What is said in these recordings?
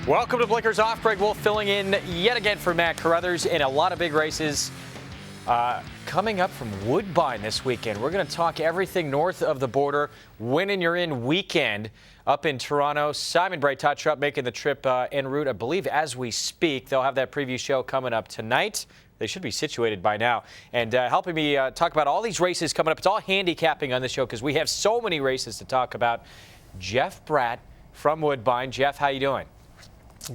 Welcome to Blinkers Off. Greg Wolf filling in yet again for Matt Carruthers in a lot of big races coming up from Woodbine this weekend. We're going to talk everything north of the border. Win and You're In weekend up in Toronto. Simon Bratt up making the trip en route, I believe, as we speak. They'll have that preview show coming up tonight. They should be situated by now. And helping me talk about all these races coming up. It's all handicapping on this show because we have so many races to talk about. Jeff Bratt from Woodbine. Jeff, how you doing?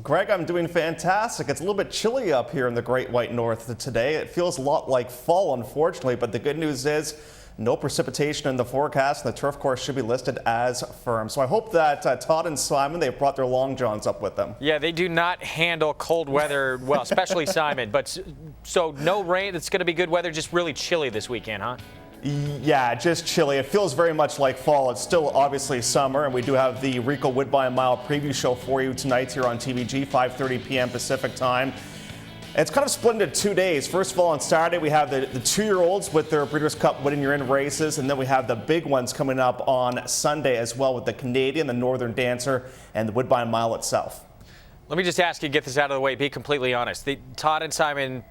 Greg, I'm doing fantastic. It's a little bit chilly up here in the Great White North today. It feels a lot like fall, unfortunately, but the good news is no precipitation in the forecast, and the turf course should be listed as firm. So I hope that Todd and Simon, they've brought their long johns up with them. Yeah, they do not handle cold weather well, especially Simon. But so no rain. It's going to be good weather, just really chilly this weekend, huh? Yeah, just chilly. It feels very much like fall. It's still obviously summer, and we do have the Rico Woodbine Mile preview show for you tonight here on TVG, 5:30 p.m. Pacific time. It's kind of split into 2 days. First of all, on Saturday, we have the 2-year-olds with their Breeders' Cup Win and You're In races, and then we have the big ones coming up on Sunday as well with the Canadian, the Northern Dancer, and the Woodbine Mile itself. Let me just ask you, get this out of the way, be completely honest. Todd and Simon,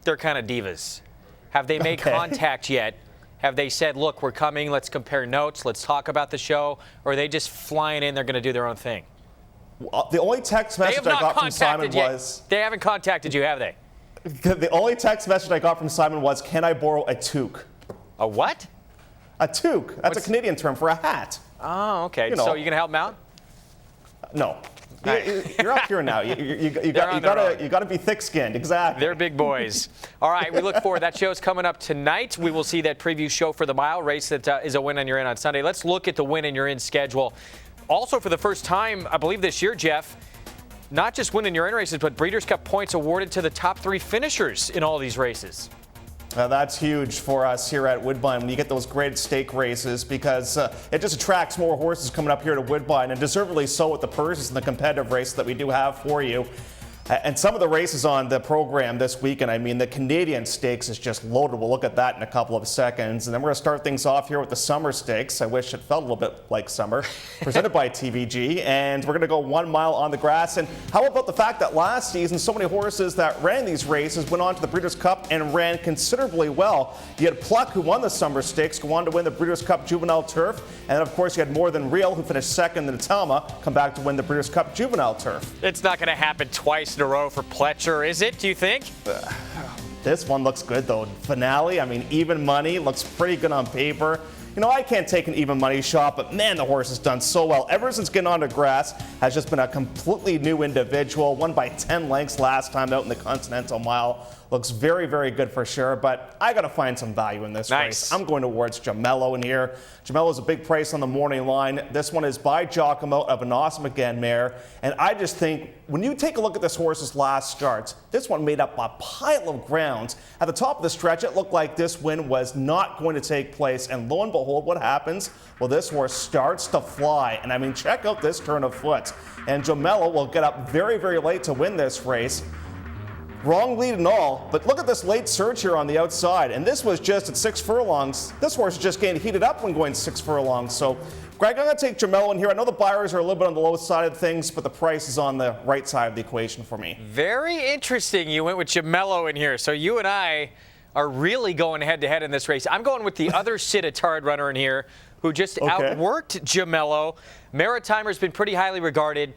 they're kind of divas. Have they made contact yet? Have they said, look, we're coming, let's compare notes, let's talk about the show, or are they just flying in, they're going to do their own thing? The only text message I got from Simon was... They haven't contacted you, have they? The only text message I got from Simon was, can I borrow a toque? A what? A toque. That's a Canadian term for a hat. Oh, okay. You know. So you going to help them out? No. You're up here now. You got to be thick-skinned. Exactly. They're big boys. All right, we look forward. That show's coming up tonight. We will see that preview show for the mile race that is a Win and You're In on Sunday. Let's look at the Win and You're In schedule. Also, for the first time, I believe this year, Jeff, not just Win and You're In races, but Breeders' Cup points awarded to the top 3 finishers in all these races. That's huge for us here at Woodbine when you get those great stake races because it just attracts more horses coming up here to Woodbine, and deservedly so with the purses and the competitive race that we do have for you. And some of the races on the program this weekend, I mean, the Canadian Stakes is just loaded. We'll look at that in a couple of seconds. And then we're going to start things off here with the Summer Stakes. I wish it felt a little bit like summer. Presented by TVG. And we're going to go 1 mile on the grass. And how about the fact that last season, so many horses that ran these races went on to the Breeders' Cup and ran considerably well. You had Pluck, who won the Summer Stakes, go on to win the Breeders' Cup Juvenile Turf. And then, of course, you had More Than Real, who finished second in Natalma, come back to win the Breeders' Cup Juvenile Turf. It's not going to happen twice in a row for Pletcher, is it, do you think? This one looks good, though. Finale, I mean, even money, looks pretty good on paper. You know, I can't take an even money shot, but man, the horse has done so well. Ever since getting onto grass, has just been a completely new individual. Won by 10 lengths last time out in the Continental Mile. Looks very, very good for sure, but I got to find some value in this race. I'm going towards Jamello in here. Jamello's a big price on the morning line. This one is by Giacomo of an Awesome Again mare, and I just think when you take a look at this horse's last starts, this one made up a pile of ground. At the top of the stretch, it looked like this win was not going to take place, and lo and behold, what happens? Well, this horse starts to fly, and I mean, check out this turn of foot. And Jamello will get up very, very late to win this race. Wrong lead and all, but look at this late surge here on the outside, and this was just at 6 furlongs. This horse is just getting heated up when going 6 furlongs. So, Greg, I'm going to take Jamello in here. I know the buyers are a little bit on the low side of things, but the price is on the right side of the equation for me. Very interesting. You went with Jamello in here. So you and I are really going head-to-head in this race. I'm going with the other Cititard runner in here who just outworked Jamello. Maritimer's been pretty highly regarded.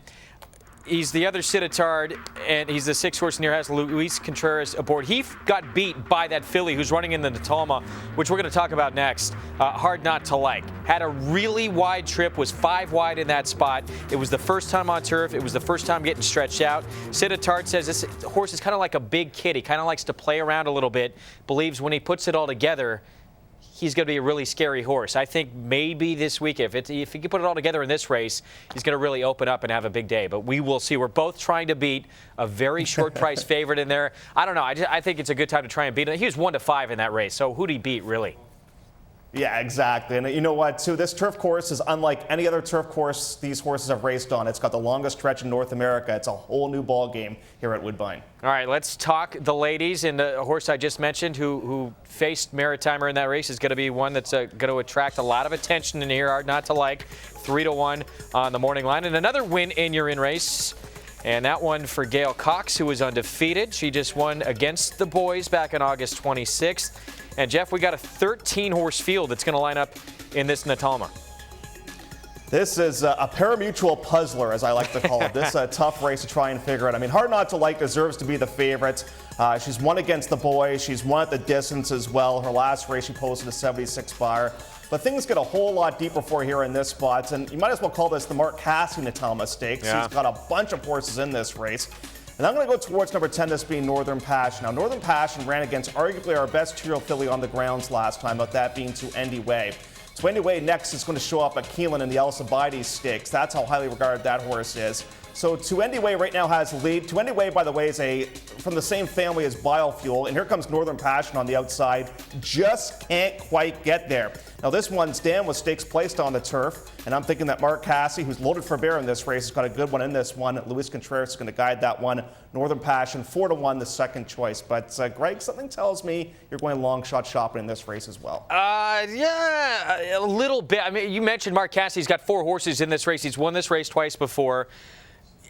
He's the other Cititard, and he's the 6th horse in here, has Luis Contreras aboard. He got beat by that filly who's running in the Natalma, which we're going to talk about next. Hard Not to Like. Had a really wide trip, was 5 wide in that spot. It was the first time on turf. It was the first time getting stretched out. Cititard says this horse is kind of like a big kid. He kind of likes to play around a little bit, believes when he puts it all together, he's going to be a really scary horse. I think maybe this week, if he can put it all together in this race, he's going to really open up and have a big day. But we will see. We're both trying to beat a very short price favorite in there. I don't know. I think it's a good time to try and beat him. He was 1-5 in that race. So who'd he beat, really? Yeah, exactly. And you know what, too? This turf course is unlike any other turf course these horses have raced on. It's got the longest stretch in North America. It's a whole new ball game here at Woodbine. All right, let's talk the ladies. And the horse I just mentioned who faced Maritimer in that race is going to be one that's going to attract a lot of attention in here. Hard Not to Like, 3-1 on the morning line. And another Win and You're In race And that one for Gail Cox, who was undefeated. She just won against the boys back on August 26th. And Jeff, we got a 13-horse field that's going to line up in this Natalma. This is a parimutuel puzzler, as I like to call it. This is a tough race to try and figure out. I mean, Hard Not to Like deserves to be the favorite. She's won against the boys. She's won at the distance as well. Her last race, she posted a 76 bar. But things get a whole lot deeper for here in this spot. And you might as well call this the Mark Casse Natalma Stakes. Yeah. He's got a bunch of horses in this race. And I'm going to go towards number 10, this being Northern Passion. Now, Northern Passion ran against arguably our best two-year-old filly on the grounds last time, but that being To Endy Way. To Endy Way next is going to show up at Keeneland in the Alcibiades Stakes. That's how highly regarded that horse is. So To Endy Way right now has the lead. To Endy Way, by the way, is from the same family as Biofuel. And here comes Northern Passion on the outside. Just can't quite get there. Now this one's Dan with stakes placed on the turf. And I'm thinking that Mark Casse, who's loaded for bear in this race, has got a good one in this one. Luis Contreras is going to guide that one. Northern Passion, 4-1, the second choice. But Greg, something tells me you're going long shot shopping in this race as well. Yeah, a little bit. I mean, you mentioned Mark Casse. He's got 4 horses in this race. He's won this race twice before.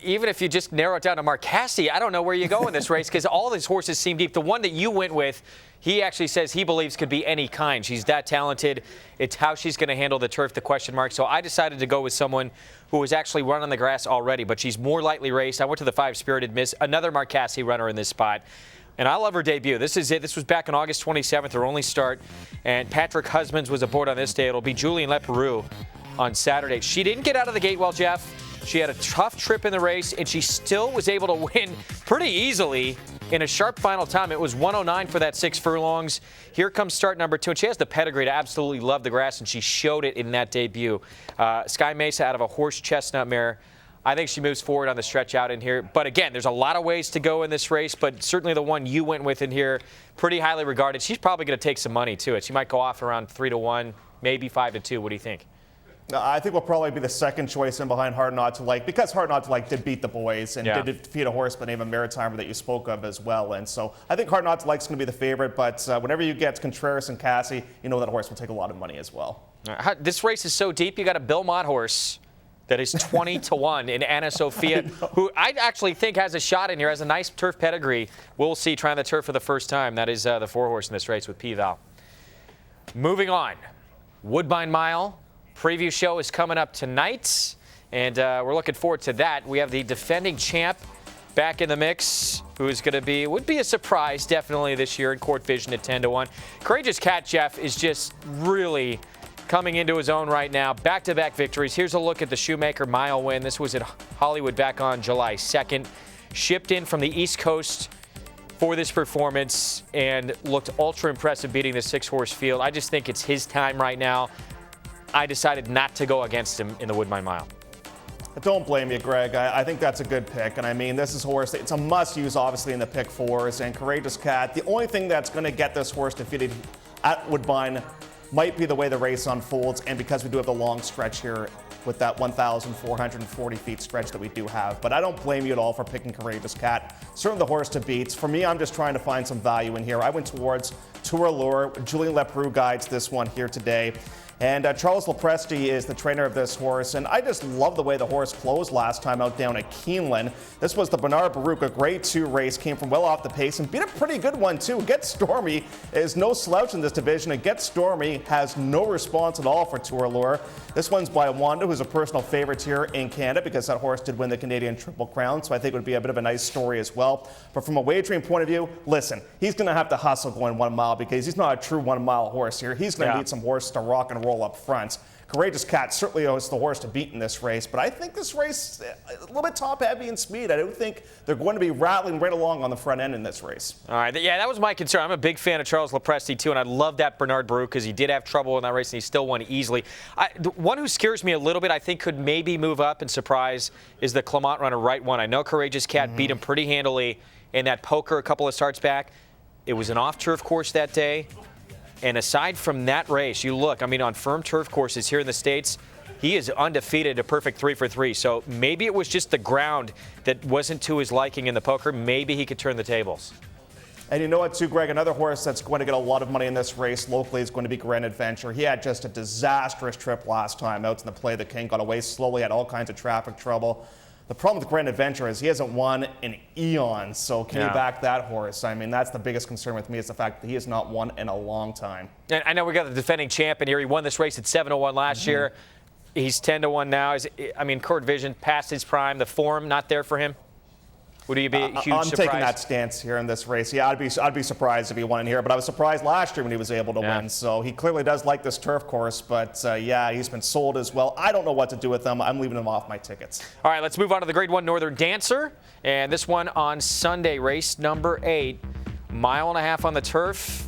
Even if you just narrow it down to Mark Casse, I don't know where you go in this race because all his horses seem deep. The one that you went with, he actually says he believes could be any kind. She's that talented. It's how she's going to handle the turf, the question mark. So I decided to go with someone who was actually run on the grass already, but she's more lightly raced. I went to the 5 Spirited Miss, another Mark Casse runner in this spot. And I love her debut. This is it. This was back on August 27th, her only start. And Patrick Husbands was aboard on this day. It'll be Julien Leperoux on Saturday. She didn't get out of the gate well, Jeff. She had a tough trip in the race, and she still was able to win pretty easily in a sharp final time. It was 109 for that 6 furlongs. Here comes start number 2, and she has the pedigree to absolutely love the grass, and she showed it in that debut. Sky Mesa out of a horse chestnut mare. I think she moves forward on the stretch out in here. But again, there's a lot of ways to go in this race, but certainly the one you went with in here, pretty highly regarded. She's probably going to take some money to it. She might go off around 3-1, maybe 5-2. What do you think? I think we'll probably be the second choice in behind Hard Not to Like, because Hard Not to Like did beat the boys and did defeat a horse by the name of Maritimer that you spoke of as well. And so I think Hard Not to Like is going to be the favorite, but whenever you get Contreras and Casse, you know that horse will take a lot of money as well. This race is so deep, you got a Bill Mott horse that is 20-1 in Anna Sophia, who I actually think has a shot in here, has a nice turf pedigree. We'll see trying the turf for the first time. That is the 4 horse in this race with P-Val. Moving on, Woodbine Mile. Preview show is coming up tonight, and we're looking forward to that. We have the defending champ back in the mix, who is going to would be a surprise definitely this year in Court Vision at 10-1. Courageous Cat, Jeff, is just really coming into his own right now. Back-to-back victories. Here's a look at the Shoemaker Mile win. This was at Hollywood back on July 2nd. Shipped in from the East Coast for this performance and looked ultra impressive beating the 6-horse field. I just think it's his time right now. I decided not to go against him in the Woodbine Mile. Don't blame you, Greg. I think that's a good pick. And I mean, this is a horse, it's a must-use, obviously, in the pick 4s. And Courageous Cat, the only thing that's going to get this horse defeated at Woodbine might be the way the race unfolds, and because we do have the long stretch here with that 1,440 feet stretch that we do have. But I don't blame you at all for picking Courageous Cat. Certainly the horse to beat. For me, I'm just trying to find some value in here. I went towards Tour Allure. Julien Leperoux guides this one here today. And Charles Lopresti is the trainer of this horse, and I just love the way the horse closed last time out down at Keeneland. This was the Bernard Baruch, a Grade 2 race, came from well off the pace and beat a pretty good one too. Get Stormy is no slouch in this division, and Get Stormy has no response at all for Tour Allure. This one's by Wanda, who's a personal favorite here in Canada because that horse did win the Canadian Triple Crown, so I think it would be a bit of a nice story as well. But from a wagering point of view, listen, he's going to have to hustle going 1 mile because he's not a true 1 mile horse here. He's going to need some horses to rock and roll up front. Courageous Cat certainly is the horse to beat in this race, but I think this race a little bit top heavy in speed. I don't think they're going to be rattling right along on the front end in this race. All right, yeah, that was my concern. I'm a big fan of Charles Lopresti too, and I love that Bernard Baruch because he did have trouble in that race and he still won easily. The one who scares me a little bit, I think could maybe move up and surprise, is the Clement runner, Right One. I know Courageous Cat beat him pretty handily in that poker a couple of starts back. It was an off-turf course that day. And aside from that race, you look, I mean, on firm turf courses here in the States, he is undefeated, a perfect 3 for 3. So maybe it was just the ground that wasn't to his liking in the poker. Maybe he could turn the tables. And you know what, too, Greg? Another horse that's going to get a lot of money in this race locally is going to be Grand Adventure. He had just a disastrous trip last time out in the Play the King, got away slowly, had all kinds of traffic trouble. The problem with Grand Adventure is he hasn't won in eons, so can you back that horse? I mean, that's the biggest concern with me is the fact that he has not won in a long time. And I know we got the defending champion here. He won this race at 7-1 last year. He's 10-1 now. I mean, Court Vision past his prime. The form not there for him. Would he be a huge surprise? I'm taking that stance here in this race. Yeah, I'd be surprised if he won in here, but I was surprised last year when he was able to win. So he clearly does like this turf course, but yeah, he's been sold as well. I don't know what to do with him. I'm leaving him off my tickets. All right, let's move on to the Grade 1 Northern Dancer, and this one on Sunday, race number 8, 1.5 miles on the turf,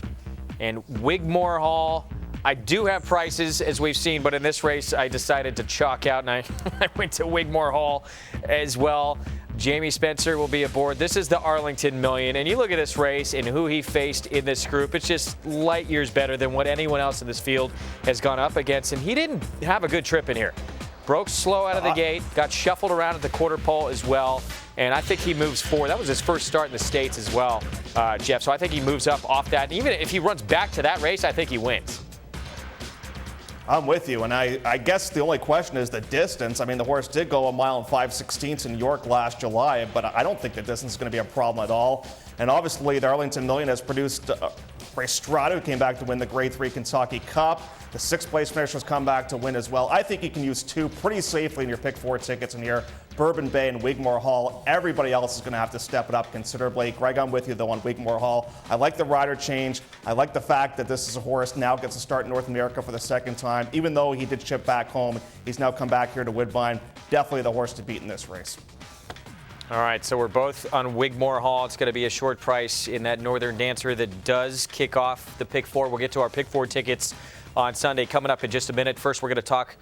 and Wigmore Hall. I do have prices, as we've seen, but in this race, I decided to chalk out, and I went to Wigmore Hall as well. Jamie Spencer will be aboard. This is the Arlington Million, and you look at this race and who he faced in this group. It's just light years better than what anyone else in this field has gone up against, and he didn't have a good trip in here. Broke slow out of the gate, got shuffled around at the quarter pole as well, and I think he moves forward. That was his first start in the States as well, Jeff, so I think he moves up off that. And even if he runs back to that race, I think he wins. I'm with you, and I guess the only question is the distance. I mean, the horse did go 1 mile and 5/16 in York last July, but I don't think the distance is going to be a problem at all. And obviously, the Arlington Million has produced Ray Strada, who came back to win the Grade 3 Kentucky Cup. The 6th place finishers come back to win as well. I think you can use 2 pretty safely in your pick 4 tickets in here. Bourbon Bay and Wigmore Hall. Everybody else is going to have to step it up considerably. Greg, I'm with you, though, on Wigmore Hall. I like the rider change. I like the fact that this is a horse now gets to start in North America for the 2nd time. Even though he did ship back home, he's now come back here to Woodbine. Definitely the horse to beat in this race. All right, so we're both on Wigmore Hall. It's going to be a short price in that Northern Dancer that does kick off the pick 4. We'll get to our pick 4 tickets on Sunday coming up in just a minute. First, we're going to talk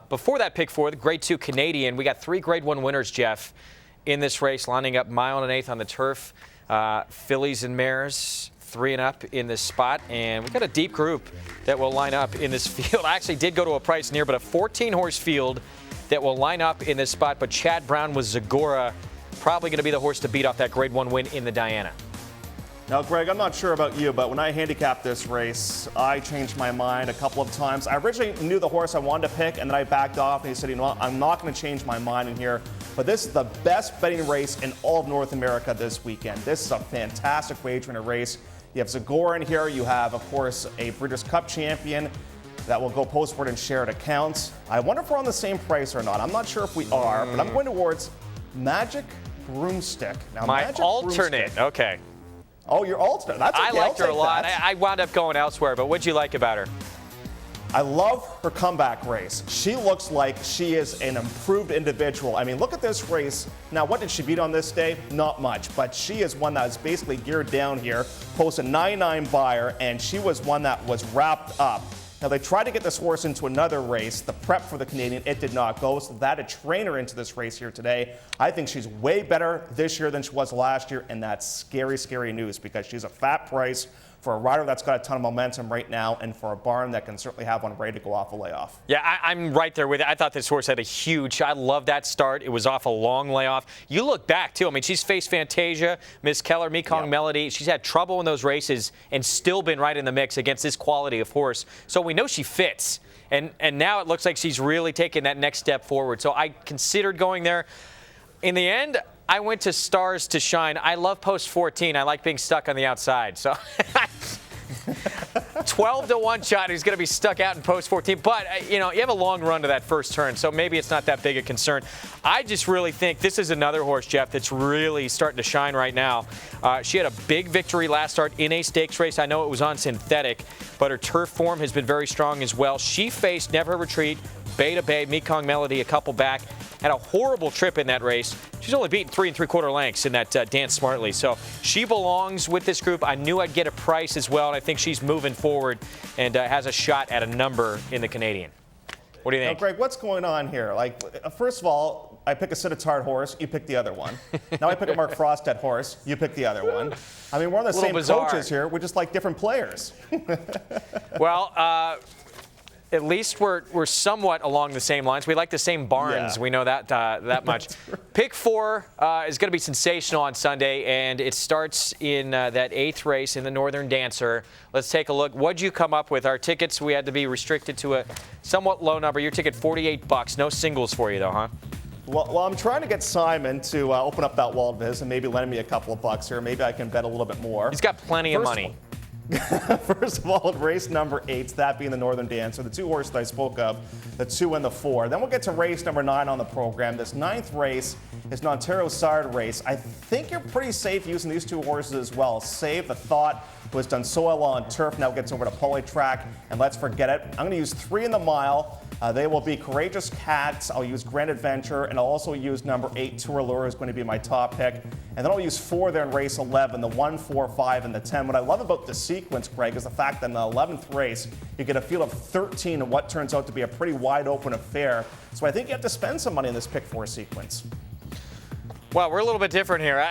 before that pick 4, the Grade 2 Canadian. We got 3 Grade 1 winners, Jeff, in this race, lining up 1 mile and 1/8 on the turf. Fillies and mares, 3 and up in this spot. And we've got a deep group that will line up in this field. I actually did go to a price near, but a 14-horse field that will line up in this spot. But Chad Brown with Zagora probably going to be the horse to beat off that Grade 1 win in the Diana. Now, Greg, I'm not sure about you, but when I handicapped this race, I changed my mind a couple of times. I originally knew the horse I wanted to pick, and then I backed off, and he said, you know what, I'm not going to change my mind in here. But this is the best betting race in all of North America this weekend. This is a fantastic wager in a race. You have Zagora in here. You have, of course, a Breeders' Cup champion that will go postward and shared accounts. I wonder if we're on the same price or not. I'm not sure if we are, but I'm going towards Magic Broomstick. Now, my Magic alternate, Broomstick, okay. Oh, your alternate. That's okay. I liked her a lot. I wound up going elsewhere, but what'd you like about her? I love her comeback race. She looks like she is an improved individual. I mean, look at this race. Now, what did she beat on this day? Not much, but she is one that is basically geared down here, posted 99 buyer, and she was one that was wrapped up. Now, they tried to get this horse into another race, the prep for the Canadian. It did not go, so that a trainer into this race here today. I think she's way better this year than she was last year, and that's scary, scary news because she's a fat price for a rider that's got a ton of momentum right now and for a barn that can certainly have one ready to go off a layoff. Yeah, I'm right there with it. I thought this horse had a huge, I love that start. It was off a long layoff. You look back, too. I mean, she's faced Fantasia, Miss Keller, Mekong Melody. She's had trouble in those races and still been right in the mix against this quality of horse. So we know she fits. And now it looks like she's really taking that next step forward. So I considered going there. In the end, I went to Stars to Shine. I love post 14. I like being stuck on the outside. So 12-1 shot. He's going to be stuck out in post 14. But, you know, you have a long run to that first turn, so maybe it's not that big a concern. I just really think this is another horse, Jeff, that's really starting to shine right now. She had a big victory last start in a stakes race. I know it was on synthetic, but her turf form has been very strong as well. She faced Never Retreat, Beta Bay, Mekong Melody a couple back. Had a horrible trip in that race. She's only beaten 3 3/4 lengths in that Dance Smartly. So she belongs with this group. I knew I'd get a price as well, and I think she's moving forward and has a shot at a number in the Canadian. What do you think? Now, Greg, what's going on here? Like, first of all, I pick a Cittatard horse, you pick the other one. Now I pick a Mark Frosted horse, you pick the other one. I mean, we're on the same coaches here. We just like different players. Well, at least we're somewhat along the same lines. We like the same barns. Yeah. We know that much. Pick 4 is going to be sensational on Sunday, and it starts in that 8th race in the Northern Dancer. Let's take a look. What'd you come up with? Our tickets, we had to be restricted to a somewhat low number. Your ticket, $48. No singles for you, though, huh? Well, I'm trying to get Simon to open up that wallet of his and maybe lend me a couple of bucks here. Maybe I can bet a little bit more. He's got plenty of money. First of all, race number 8, that being the Northern Dancer, the 2 horses that I spoke of, the 2 and the 4. Then we'll get to race number 9 on the program. This 9th race is an Ontario Sire race. I think you're pretty safe using these 2 horses as well. Save the Thought, who has done so well on turf, now gets over to poly track, and let's forget it. I'm going to use 3 in the mile. They will be Courageous Cats. I'll use Grand Adventure, and I'll also use number 8, Tour Allure, is going to be my top pick. And then I'll use 4 there in race 11, the 1, 4, 5, and the 10. What I love about the sequence, Greg, is the fact that in the 11th race, you get a field of 13 in what turns out to be a pretty wide open affair. So I think you have to spend some money in this pick 4 sequence. Well, we're a little bit different here.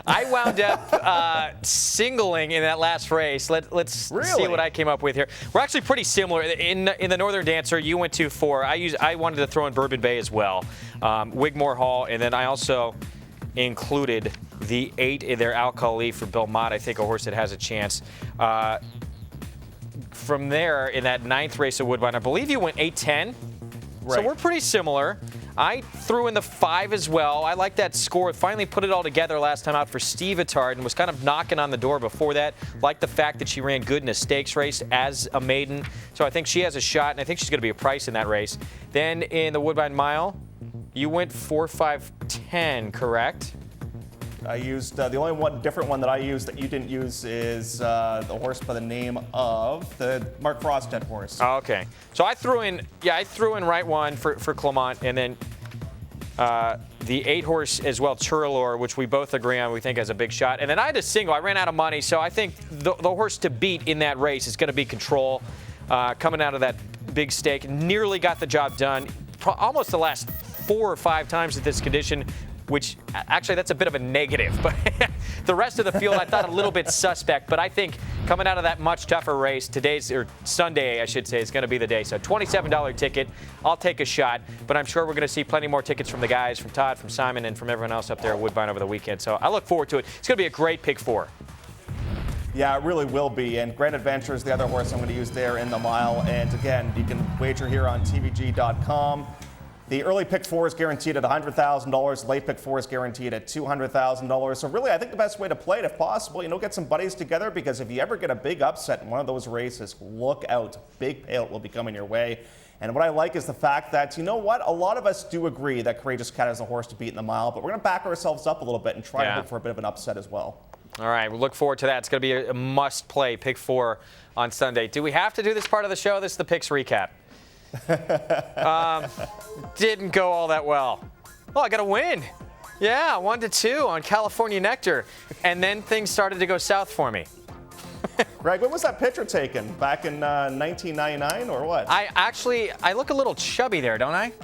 I wound up singling in that last race. Let's see what I came up with here. We're actually pretty similar. In the Northern Dancer, you went to 4. I wanted to throw in Bourbon Bay as well, Wigmore Hall, and then I also included the 8 in their Alkali for Belmont. I think a horse that has a chance. From there, in that 9th race at Woodbine, I believe you went 8-10. Right. So we're pretty similar. I threw in the 5 as well. I like that score. Finally put it all together last time out for Steve Attard and was kind of knocking on the door before that. Like the fact that she ran good in a stakes race as a maiden. So I think she has a shot, and I think she's going to be a price in that race. Then in the Woodbine Mile, you went 4, 5, 10, correct? I used the only different one that I used that you didn't use is the horse by the name of the Mark Frosted horse. Oh, okay. So I threw in right one for Clement, and then the 8 horse as well, Churlor, which we both agree on, we think has a big shot. And then I had a single. I ran out of money, so I think the horse to beat in that race is going to be Control, coming out of that big stake. Nearly got the job done. Almost the last 4 or 5 times at this condition, which actually that's a bit of a negative. But the rest of the field I thought a little bit suspect. But I think coming out of that much tougher race, Sunday, I should say, is going to be the day. So $27 ticket. I'll take a shot. But I'm sure we're going to see plenty more tickets from the guys, from Todd, from Simon, and from everyone else up there at Woodbine over the weekend. So I look forward to it. It's going to be a great pick 4. Yeah, it really will be. And Grand Adventure is the other horse I'm going to use there in the mile. And again, you can wager here on TVG.com. The early pick 4 is guaranteed at $100,000. Late pick 4 is guaranteed at $200,000. So really, I think the best way to play it, if possible, get some buddies together, because if you ever get a big upset in one of those races, look out. Big payout will be coming your way. And what I like is the fact that, a lot of us do agree that Courageous Cat is a horse to beat in the mile, but we're going to back ourselves up a little bit and try to look for a bit of an upset as well. All right, we'll look forward to that. It's going to be a must-play pick 4 on Sunday. Do we have to do this part of the show? This is the picks recap. Didn't go all that well. Oh, I got a win. Yeah, 1-2 on California Nectar. And then things started to go south for me. Greg, when was that picture taken? Back in 1999 or what? I look a little chubby there, don't I?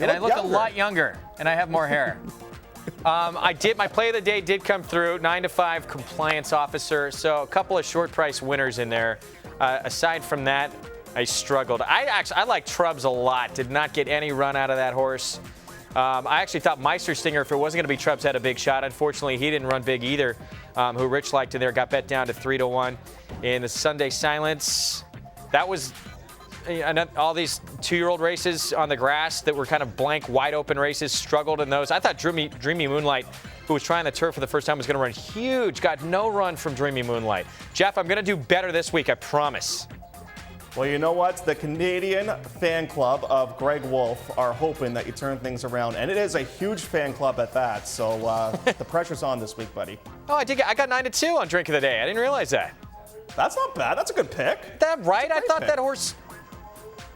And I look a lot younger, and I have more hair. My play of the day did come through, 9-5 compliance officer. So a couple of short price winners in there. Aside from that, I struggled. I like Trubs a lot. Did not get any run out of that horse. I actually thought Meisterstinger, if it wasn't going to be Trubs, had a big shot. Unfortunately, he didn't run big either. Who Rich liked in there, got bet down to 3-1 in the Sunday Silence. That was all these 2-year-old races on the grass that were kind of blank, wide open races. Struggled in those. I thought Dreamy Moonlight, who was trying the turf for the first time, was going to run huge. Got no run from Dreamy Moonlight. Jeff, I'm going to do better this week, I promise. Well, you know what? The Canadian fan club of Greg Wolf are hoping that you turn things around, and it is a huge fan club at that. So the pressure's on this week, buddy. Oh, I got 9-2 on Drink of the Day. I didn't realize that. That's not bad. That's a good pick. Is that right? I thought that horse.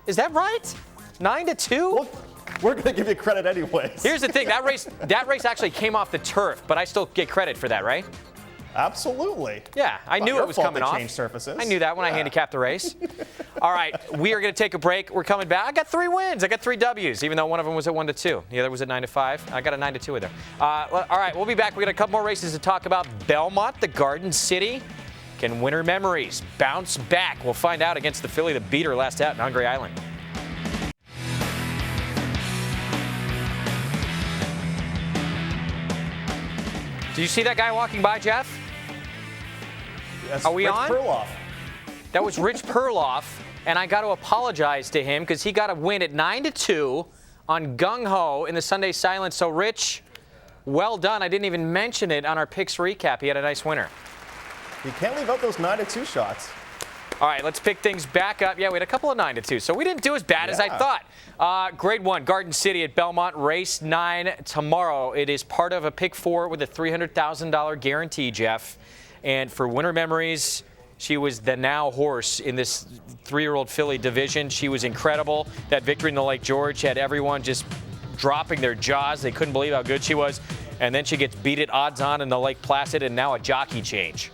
Is that right? 9-2? Well, we're going to give you credit anyways. Here's the thing. That race actually came off the turf, but I still get credit for that, right? Absolutely. Yeah, I knew it was coming off. Change surfaces. I knew that when I handicapped the race. All right, we are going to take a break. We're coming back. I got 3 wins. I got 3 W's, even though one of them was at 1-2. The other was at 9-5. I got a 9-2 with there. All right, we'll be back. We got a couple more races to talk about. Belmont, the Garden City. Can Winter Memories bounce back? We'll find out against the filly that beat her last out in Hungry Island. Did you see that guy walking by, Jeff? That's Are we Rich on? Perloff. That was Rich Perloff. and I got to apologize to him because he got a win at 9-2 on Gung Ho in the Sunday Silence. So, Rich, well done. I didn't even mention it on our picks recap. He had a nice winner. You can't leave out those 9-2 shots. All right, let's pick things back up. Yeah, we had a couple of 9-2, so we didn't do as bad as I thought. Grade 1, Garden City at Belmont, race 9 tomorrow. It is part of a pick 4 with a $300,000 guarantee, Jeff. And for Winter Memories, she was the now horse in this 3-year-old filly division. She was incredible. That victory in the Lake George had everyone just dropping their jaws. They couldn't believe how good she was. And then she gets beat at odds on in the Lake Placid, and now a jockey change.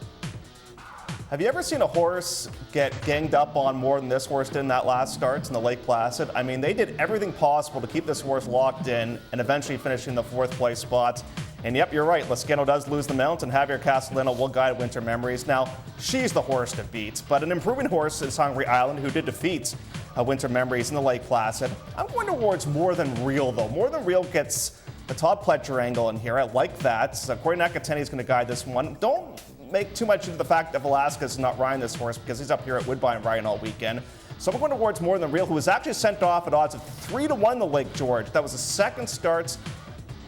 Have you ever seen a horse get ganged up on more than this horse did in that last starts in the Lake Placid? I mean, they did everything possible to keep this horse locked in and eventually finishing the 4th place spot. And yep, you're right, Lascano does lose the mount, and Javier Castellano will guide Winter Memories. Now, she's the horse to beat, but an improving horse is Hungry Island, who did defeat Winter Memories in the Lake Placid. I'm going towards More Than Real, though. More Than Real gets the Todd Pletcher angle in here. I like that. So Corey Nakatani is going to guide this one. Don't make too much of the fact that Velasquez is not riding this horse because he's up here at Woodbine riding all weekend. So I'm going towards More Than Real, who was actually sent off at odds of 3-1 the Lake George. That was the second start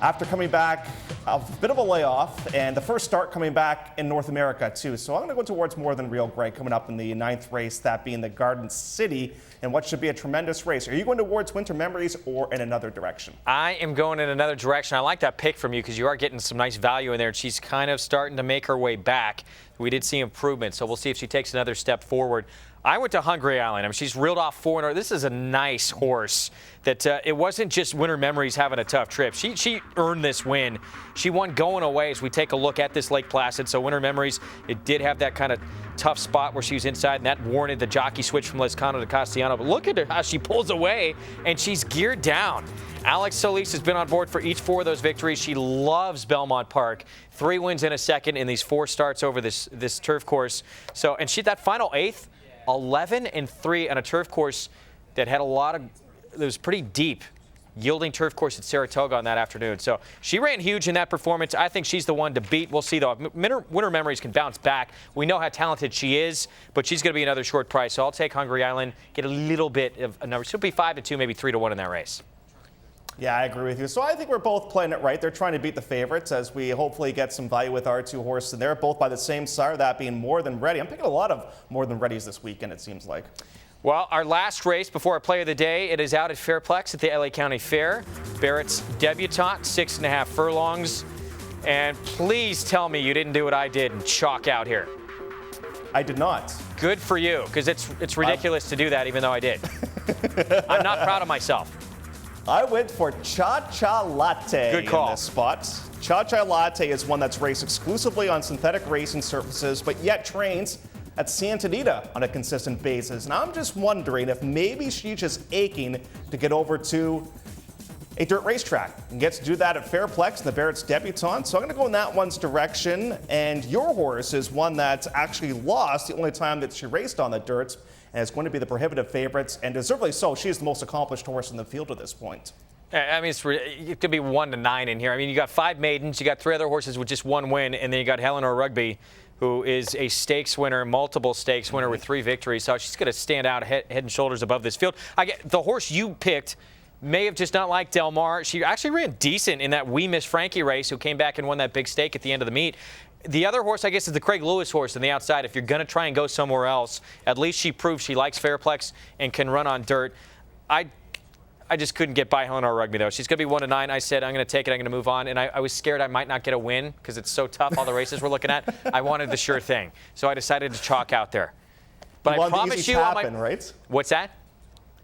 after coming back, a bit of a layoff, and the first start coming back in North America too. So I'm going to go towards More Than Real, Greg, coming up in the 9th race, that being the Garden City, and what should be a tremendous race. Are you going towards Winter Memories or in another direction? I am going in another direction. I like that pick from you because you are getting some nice value in there, and she's kind of starting to make her way back. We did see improvement, so we'll see if she takes another step forward. I went to Hungry Island. I mean, she's reeled off 4 in a row. This is a nice horse. That it wasn't just Winter Memories having a tough trip. She earned this win. She won going away as we take a look at this Lake Placid. So Winter Memories, it did have that kind of tough spot where she was inside, and that warranted the jockey switch from Lescano to Castellano. But look at her, how she pulls away, and she's geared down. Alex Solis has been on board for each 4 of those victories. She loves Belmont Park. 3 wins in a second in these 4 starts over this turf course. So, and she, that final 8th, 11-3 on a turf course that had a lot of, it was pretty deep, yielding turf course at Saratoga on that afternoon. So she ran huge in that performance. I think she's the one to beat. We'll see, though. If Winter Memories can bounce back, we know how talented she is, but she's going to be another short price. So I'll take Hungry Island, get a little bit of a number. She'll be 5-2, maybe 3-1 in that race. Yeah, I agree with you. So I think we're both playing it right. They're trying to beat the favorites as we hopefully get some value with our 2 horses in there, both by the same sire, that being More Than Ready. I'm picking a lot of More Than Readies this weekend, it seems like. Well, our last race before our play of the day, it is out at Fairplex at the LA County Fair. Barrett's Debutante, 6.5 furlongs. And please tell me you didn't do what I did and chalk out here. I did not. Good for you, because it's ridiculous to do that, even though I did. I'm not proud of myself. I went for Cha-Cha Latte. Good call. In this spot. Cha-Cha Latte is one that's raced exclusively on synthetic racing surfaces, but yet trains at Santa Anita on a consistent basis. And I'm just wondering if maybe she's just aching to get over to a dirt racetrack and get to do that at Fairplex in the Barrett's Debutante. So I'm going to go in that one's direction. And your horse is one that's actually lost the only time that she raced on the dirt, and it's going to be the prohibitive favorites, and deservedly so. She's the most accomplished horse in the field at this point. I mean, it could be 1-9 in here. I mean, you got 5 maidens, you got 3 other horses with just 1 win, and then you got Eleanor Rugby, who is a stakes winner, multiple stakes winner with 3 victories. So she's going to stand out head and shoulders above this field. The horse you picked may have just not liked Del Mar. She actually ran decent in that We Miss Frankie race, who came back and won that big stake at the end of the meet. The other horse, I guess, is the Craig Lewis horse on the outside. If you're going to try and go somewhere else, at least she proves she likes Fairplex and can run on dirt. I just couldn't get by Eleanor Rugby, though. She's going to be 1-9. I said, I'm going to take it. I'm going to move on. And I was scared I might not get a win because it's so tough, all the races we're looking at. I wanted the sure thing. So I decided to chalk out there. But I promise you, right? What's that?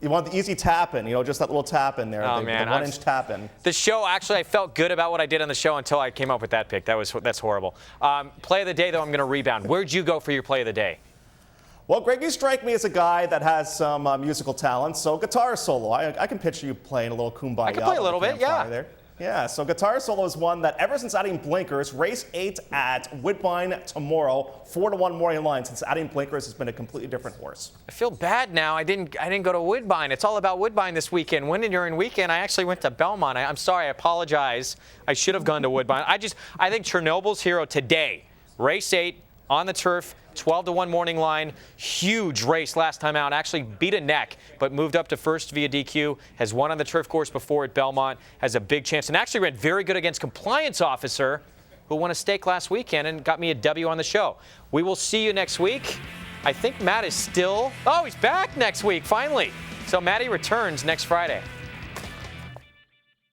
You want the easy tap in, just that little tap in there, oh, the man, 1-inch tap in. The show, actually, I felt good about what I did on the show until I came up with that pick. That's horrible. Play of the day, though, I'm going to rebound. Where'd you go for your play of the day? Well, Greg, you strike me as a guy that has some musical talent, so guitar solo. I can picture you playing a little Kumbaya. I can play a little bit, yeah. There. Yeah, so guitar solo is one that ever since adding blinkers, race 8 at Woodbine tomorrow, 4-1 morning line. Since adding blinkers has been a completely different horse. I feel bad now. I didn't go to Woodbine. It's all about Woodbine this weekend. When during weekend, I actually went to Belmont. I'm sorry. I apologize. I should have gone to Woodbine. I think Chernobyl's hero today, race 8, on the turf. 12-1 morning line. Huge race last time out. Actually beat a neck, but moved up to first via DQ. Has won on the turf course before at Belmont. Has a big chance and actually ran very good against Compliance Officer, who won a stake last weekend and got me a W on the show. We will see you next week. I think Matt is still... Oh, he's back next week, finally. So Matty returns next Friday.